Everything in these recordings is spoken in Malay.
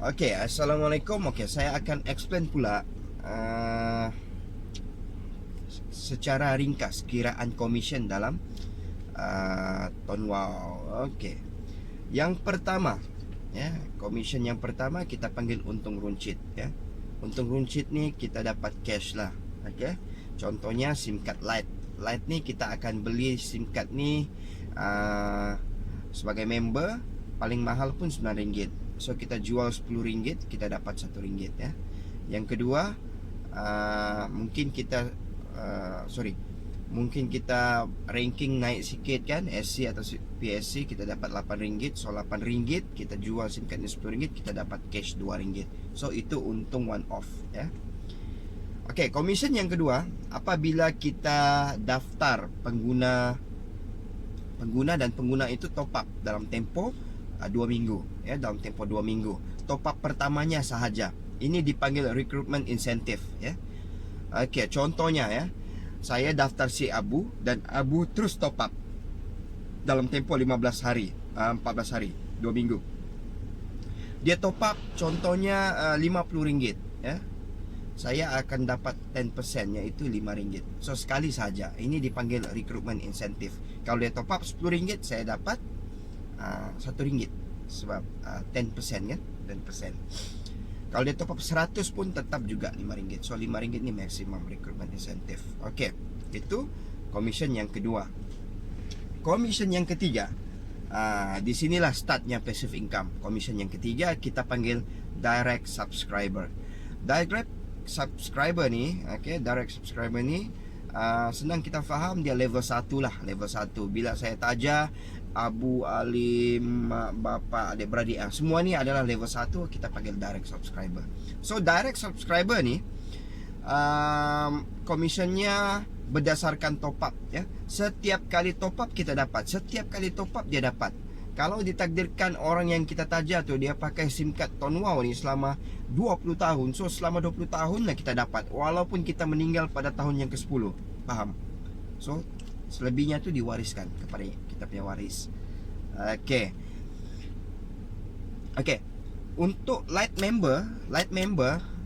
Okey, Assalamualaikum. Okey, saya akan explain pula secara ringkas kiraan komisen dalam Tonwau. Okey. Yang pertama, ya, komisen yang pertama kita panggil untung runcit, ya. Untung runcit ni kita dapat cash lah. Okey. Contohnya SIM card Lite. Lite ni kita akan beli SIM card ni sebagai member paling mahal pun RM9. So kita jual RM10, kita dapat RM1, ya. Yang kedua, mungkin kita mungkin kita ranking naik sikit kan, SC atau PSC, kita dapat RM8. So RM8 kita jual SIM card ni RM10, kita dapat cash RM2. So itu untung one off, ya. Okey, komisen yang kedua, apabila kita daftar pengguna dan pengguna itu top up dalam tempoh 2 minggu, ya, dalam tempoh 2 minggu. Top up pertamanya sahaja. Ini dipanggil recruitment incentive, ya. Okey, contohnya, ya, saya daftar si Abu dan Abu terus top up dalam tempoh 15 hari, 14 hari, 2 minggu. Dia top up contohnya RM50, ya. Saya akan dapat 10%, iaitu RM5. So sekali saja. Ini dipanggil recruitment incentive. Kalau dia top up RM10, saya dapat RM1. Sebab 10% kan, 10%. Kalau dia top up 100 pun tetap juga RM5. So RM5 ni maximum recruitment incentive. Okey, itu komisen yang kedua. Komisen yang ketiga, di sinilah startnya passive income. Komisen yang ketiga kita panggil direct subscriber. Direct subscriber ni, direct subscriber ni senang kita faham, dia level 1 lah, level 1. Bila saya taja Abu, Alim, mak, bapa, adik-beradik, semua ni adalah level 1, kita panggil direct subscriber. So direct subscriber ni komisionnya berdasarkan top up, ya. Setiap kali top up kita dapat, setiap kali top up dia dapat. Kalau ditakdirkan orang yang kita taja tu dia pakai SIM card Tonwau ni selama 20 tahun, so selama 20 tahun lah kita dapat, walaupun kita meninggal pada tahun yang ke-10. Faham? So selebihnya tu diwariskan kepada kita punya waris. Okey. Untuk light member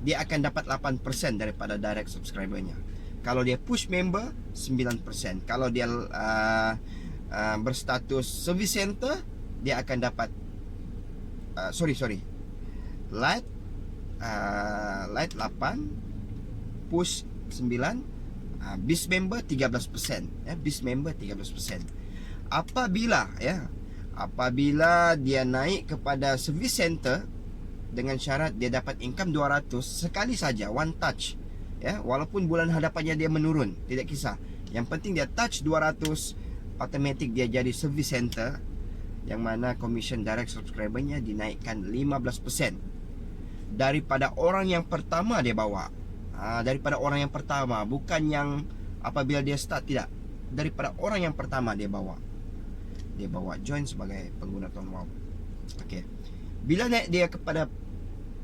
dia akan dapat 8% daripada direct subscribernya. Kalau dia push member 9%. Kalau dia berstatus service center, dia akan dapat light 8, push 9, bis member 13%, ya. Bis member 13%. Apabila dia naik kepada service center dengan syarat dia dapat income 200 sekali saja, one touch, ya, walaupun bulan hadapannya dia menurun, tidak kisah. Yang penting dia touch 200, automatic dia jadi service center, yang mana commission direct subscribernya dinaikkan 15% daripada orang yang pertama dia bawa. Daripada orang yang pertama, bukan yang apabila dia start, tidak. Daripada orang yang pertama dia bawa join sebagai pengguna Tonwau. Okey. Bila naik dia kepada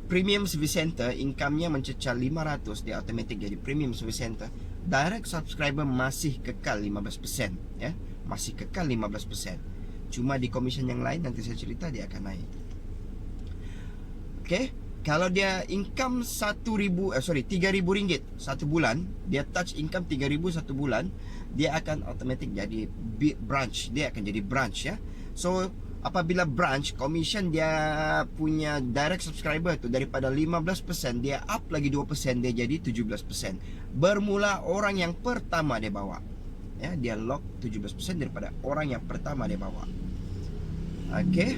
premium service center, income-nya mencecah 500, dia automatic jadi premium service center. Direct subscriber masih kekal 15%, ya. Masih kekal 15%. Cuma di komisen yang lain nanti saya cerita dia akan naik. Okey. Kalau dia income RM3,000 satu bulan, dia touch income RM3,000 satu bulan, dia akan automatic jadi branch. Dia akan jadi branch, ya. So apabila branch, commission dia punya direct subscriber tu daripada 15%, dia up lagi 2%, dia jadi 17%. Bermula orang yang pertama dia bawa, ya, dia lock 17% daripada orang yang pertama dia bawa. Okey.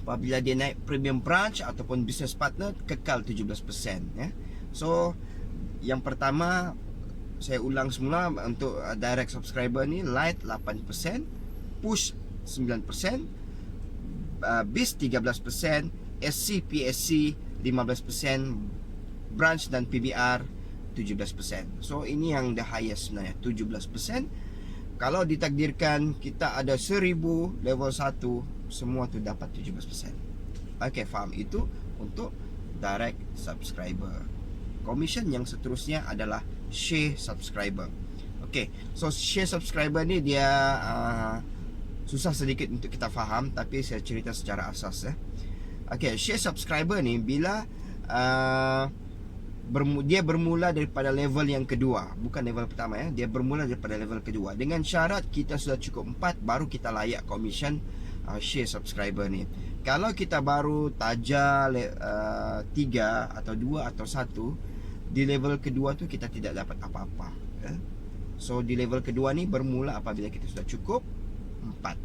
Apabila dia naik premium branch ataupun business partner, kekal 17%, ya. So yang pertama saya ulang semula, untuk direct subscriber ni, light 8%, push 9%, bis 13%, SC, PSC 15%, branch dan PBR 17%. So ini yang the highest sebenarnya, 17%. Kalau ditakdirkan kita ada 1000 level 1, semua tu dapat 17%. Okey, faham? Itu untuk direct subscriber. Commission yang seterusnya adalah share subscriber. Okey, so share subscriber ni dia susah sedikit untuk kita faham, tapi saya cerita secara asas, ya. Okey, share subscriber ni bila dia bermula daripada level yang kedua, bukan level pertama ya. Dia bermula daripada level kedua. Dengan syarat kita sudah cukup 4 baru kita layak commission share subscriber ni. Kalau kita baru taja 3 atau 2 atau 1, di level kedua tu kita tidak dapat apa-apa ya. So di level kedua ni bermula apabila kita sudah cukup 4.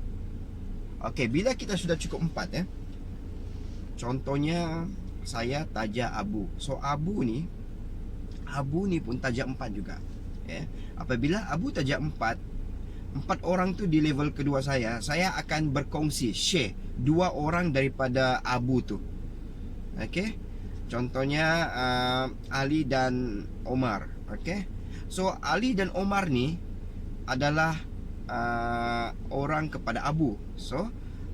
Okey, bila kita sudah cukup 4 ya. Contohnya saya taja Abu. So Abu ni pun taja 4 juga ya. Apabila Abu taja 4 orang tu di level kedua saya akan berkongsi share 2 orang daripada Abu tu. Okey. Contohnya Ali dan Omar. Okey. So Ali dan Omar ni adalah orang kepada Abu. So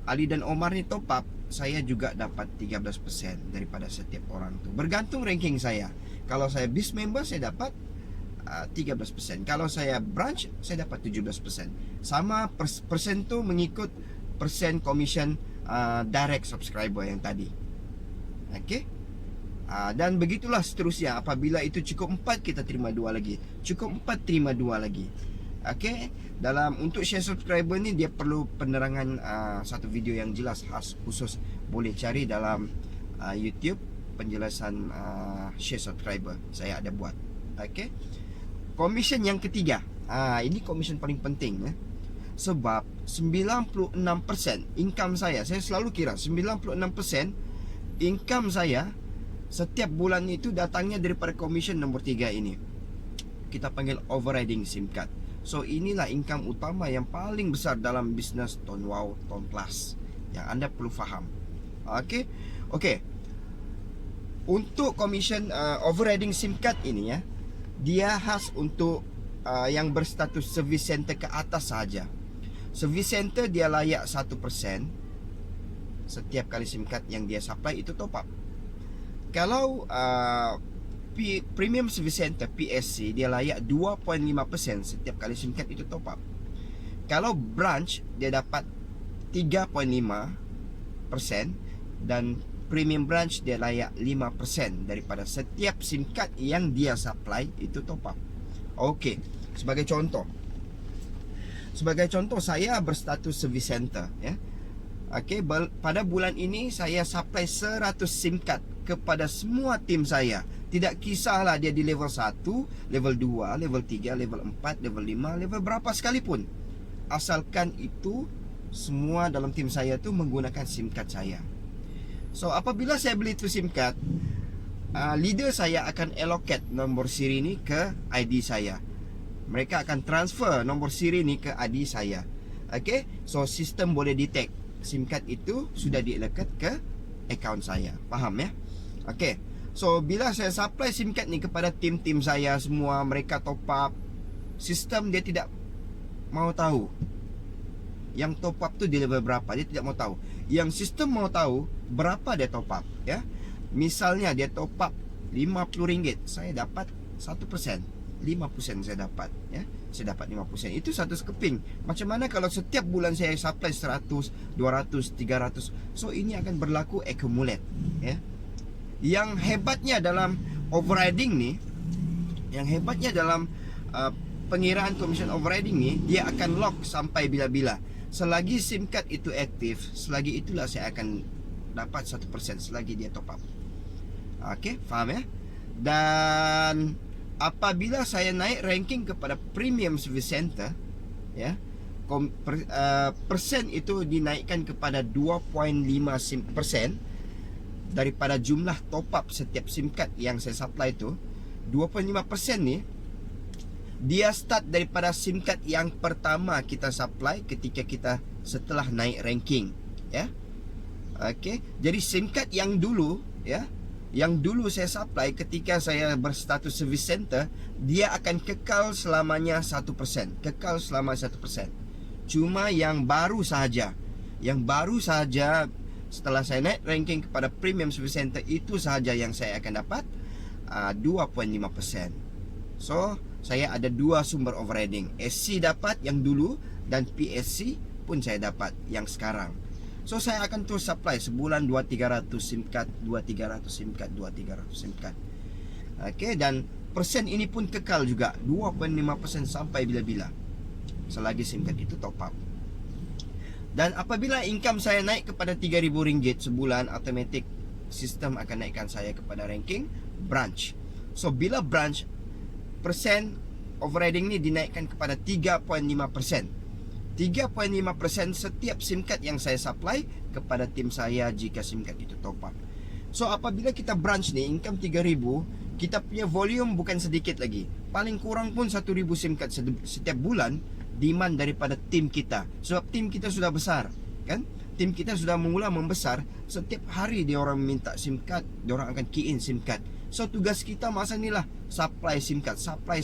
Ali dan Omar ni top up, saya juga dapat 13% daripada setiap orang tu. Bergantung ranking saya. Kalau saya BIS member saya dapat 13%. Kalau saya branch saya dapat 17%. Sama persen tu mengikut persen commission direct subscriber yang tadi. Okey. Dan begitulah seterusnya. Apabila itu cukup 4 kita terima 2 lagi. Cukup 4 terima 2 lagi. Okey. Untuk share subscriber ni dia perlu penerangan satu video yang jelas khas khusus. Boleh cari dalam YouTube penjelasan share subscriber. Saya ada buat. Okey. Commission yang ketiga. Ini commission paling penting ya. Sebab 96% income saya selalu kira 96% income saya setiap bulan itu datangnya daripada commission nombor 3 ini. Kita panggil overriding SIM card. So inilah income utama yang paling besar dalam bisnes Tone Wow, Tone Plus yang anda perlu faham. Okey. Untuk commission overriding SIM card ini ya, dia khas untuk yang berstatus service center ke atas saja. Service center dia layak 1% setiap kali SIM card yang dia supply itu top up. Kalau Premium Service Center PSC dia layak 2.5% setiap kali SIM card itu top up. Kalau branch dia dapat 3.5% dan Premium Branch dia layak 5% daripada setiap SIM card yang dia supply itu top up. Okey, sebagai contoh saya berstatus service center ya. Okey, pada bulan ini saya supply 100 SIM card kepada semua tim saya. Tidak kisahlah dia di level 1, level 2, level 3, level 4, level 5, level berapa sekalipun. Asalkan itu semua dalam tim saya tu menggunakan SIM card saya. So apabila saya beli tu SIM card, leader saya akan allocate nombor siri ni ke ID saya. Mereka akan transfer nombor siri ni ke ID saya. Okey, so sistem boleh detect SIM card itu sudah di-allocate ke account saya. Faham ya? Okey. So bila saya supply SIM card ni kepada tim-tim saya semua, mereka top up, sistem dia tidak mau tahu yang top up tu di level berapa. Dia tidak mau tahu. Yang sistem mau tahu berapa dia top up ya. Misalnya dia top up RM50, saya dapat 1%. 5% saya dapat ya. Saya dapat 5%. Itu satu sekeping. Macam mana kalau setiap bulan saya supply 100, 200, 300. So ini akan berlaku accumulate ya. Yang hebatnya dalam overriding ni, yang hebatnya dalam pengiraan commission overriding ni, dia akan lock sampai bila-bila. Selagi SIM card itu aktif, selagi itulah saya akan dapat 1% selagi dia top up. Okey, faham ya? Dan apabila saya naik ranking kepada Premium Service Center ya, persen itu dinaikkan kepada 2.5% daripada jumlah top up setiap SIM card yang saya supply itu. 2.5% ni dia start daripada SIM card yang pertama kita supply ketika kita setelah naik ranking ya. Okey, jadi SIM card yang dulu ya, yang dulu saya supply ketika saya berstatus service center, dia akan kekal selamanya 1%. Kekal selama 1%. Cuma yang baru sahaja setelah saya naik ranking kepada Premium Service Center, itu sahaja yang saya akan dapat 2.5%. So saya ada dua sumber overriding. SC dapat yang dulu dan PSC pun saya dapat yang sekarang. So saya akan terus supply sebulan 2-300 SIM card, 2-300 SIM card, 2-300 SIM card. Okey, dan persen ini pun kekal juga 2.5% sampai bila-bila, selagi SIM card itu top up. Dan apabila income saya naik kepada RM3,000 sebulan, automatic sistem akan naikkan saya kepada ranking branch. So bila branch, persen overriding ni dinaikkan kepada 3.5%. 3.5% setiap SIM card yang saya supply kepada tim saya jika SIM card itu top up. So apabila kita branch ni income 3,000, kita punya volume bukan sedikit lagi. Paling kurang pun 1,000 SIM card setiap bulan demand daripada tim kita. Sebab tim kita sudah besar, kan? Tim kita sudah mula membesar. Setiap hari dia orang minta SIM card, dia orang akan key in SIM card. So tugas kita masa ni lah supply SIM card, supply.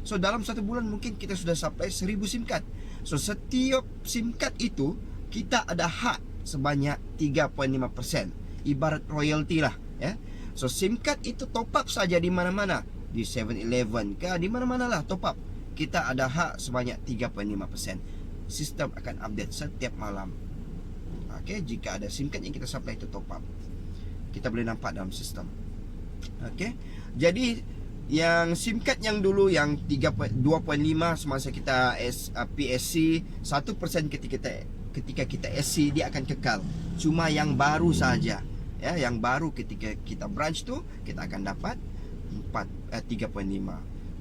So dalam satu bulan mungkin kita sudah supply 1,000 SIM card. So setiap SIM card itu kita ada hak sebanyak 3.5%. Ibarat royalty lah, ya. So SIM card itu top up saja di mana-mana, di 7-Eleven ke, di mana-mana lah top up. Kita ada hak sebanyak 3.5%. Sistem akan update setiap malam. Okey, jika ada SIM card yang kita supply itu top up, kita boleh nampak dalam sistem. Okey. Jadi yang SIM card yang dulu yang 2.5 semasa kita PSC, 1% ketika kita SC dia akan kekal. Cuma yang baru saja, ya, yang baru ketika kita branch tu kita akan dapat 3.5.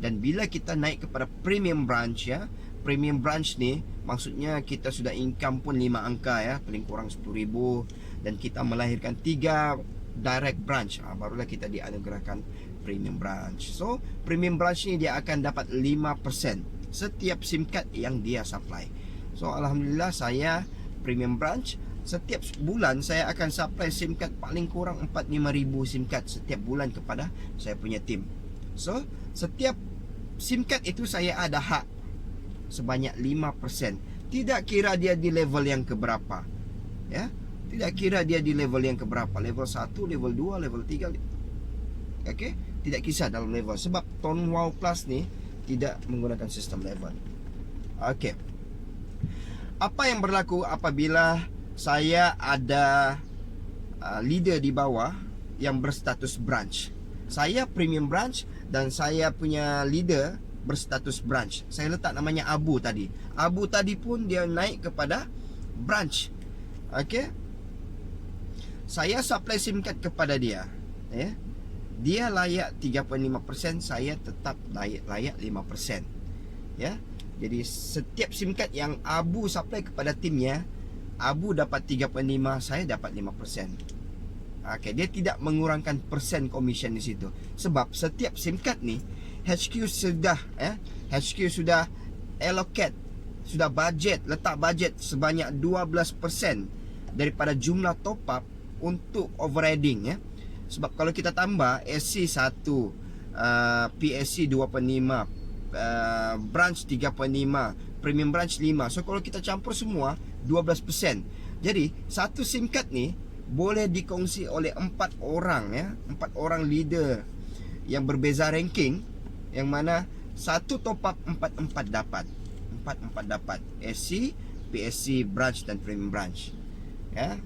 Dan bila kita naik kepada premium branch, ya, premium branch ni maksudnya kita sudah income pun 5 angka, ya, paling kurang 10,000, dan kita melahirkan 3 direct branch, barulah kita dianugerahkan premium branch. So premium branch ni dia akan dapat 5% setiap SIM card yang dia supply. So alhamdulillah saya premium branch, setiap bulan saya akan supply SIM card paling kurang 4-5 ribu SIM card setiap bulan kepada saya punya tim. So setiap SIM card itu saya ada hak sebanyak 5%. Tidak kira dia di level yang keberapa, ya. Tidak kira dia di level yang keberapa, level 1, level 2, level 3. Okey, tidak kisah dalam level, sebab Tone Wow Plus ni tidak menggunakan sistem level. Okey. Apa yang berlaku apabila saya ada leader di bawah yang berstatus branch? Saya premium branch dan saya punya leader berstatus branch. Saya letak namanya Abu tadi. Abu tadi pun dia naik kepada branch. Okey. Saya supply SIM card kepada dia, ya. Dia layak 3.5%, saya tetap layak 5%. Ya. Jadi setiap SIM card yang Abu supply kepada timnya, Abu dapat 3.5, saya dapat 5%. Okey, dia tidak mengurangkan persen komisen di situ. Sebab setiap SIM card ni HQ sudah allocate, sudah letak budget sebanyak 12% daripada jumlah top up untuk overriding, ya. Sebab kalau kita tambah SC 1, PSC 2.5, branch 3.5, premium branch 5. So kalau kita campur semua 12%. Jadi satu SIM card ni boleh dikongsi oleh 4 orang, ya. 4 orang leader yang berbeza ranking, yang mana satu top up 4 dapat. 4 dapat SC, PSC, branch dan premium branch, ya.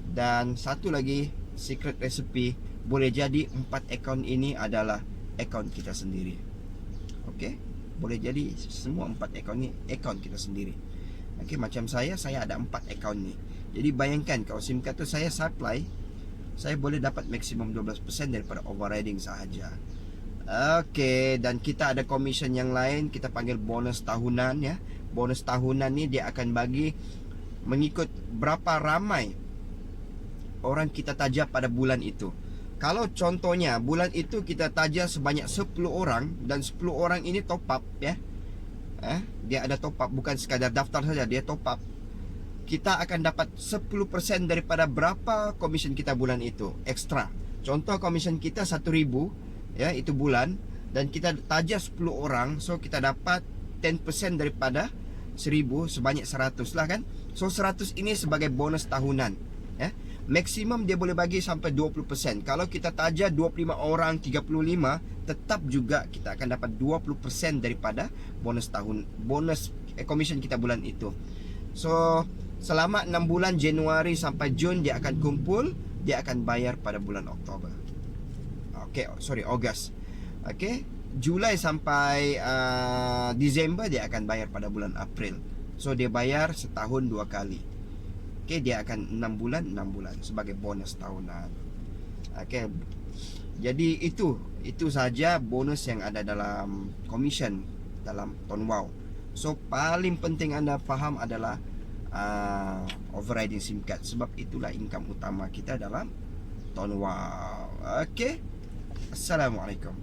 Dan satu lagi secret recipe, boleh jadi 4 akaun ini adalah akaun kita sendiri. Okey, boleh jadi semua 4 akaun ni akaun kita sendiri. Okey, macam saya ada 4 akaun ni. Jadi bayangkan kalau SIM card tu saya supply, saya boleh dapat maksimum 12% daripada overriding sahaja. Okey, dan kita ada commission yang lain, kita panggil bonus tahunan, ya. Bonus tahunan ni dia akan bagi mengikut berapa ramai orang kita taja pada bulan itu. Kalau contohnya bulan itu kita taja sebanyak 10 orang dan 10 orang ini top up, ya. Dia ada top up, bukan sekadar daftar saja, dia top up. Kita akan dapat 10% daripada berapa komisen kita bulan itu ekstra. Contoh komisen kita 1,000, ya, itu bulan, dan kita taja 10 orang, so kita dapat 10% daripada 1,000 sebanyak 100 lah, kan. So 100 ini sebagai bonus tahunan, ya. Maksimum dia boleh bagi sampai 20%. Kalau kita taja 25 orang, 35, tetap juga kita akan dapat 20% daripada bonus commission kita bulan itu. So selama 6 bulan Januari sampai Jun dia akan kumpul, dia akan bayar pada bulan Oktober. Ogos. Julai sampai Disember dia akan bayar pada bulan April. So dia bayar setahun 2 kali. Dia akan 6 bulan sebagai bonus tahunan. Jadi itu saja bonus yang ada dalam commission dalam Ton Wow. So paling penting anda faham adalah overriding SIM card, sebab itulah income utama kita dalam Ton Wow. Assalamualaikum.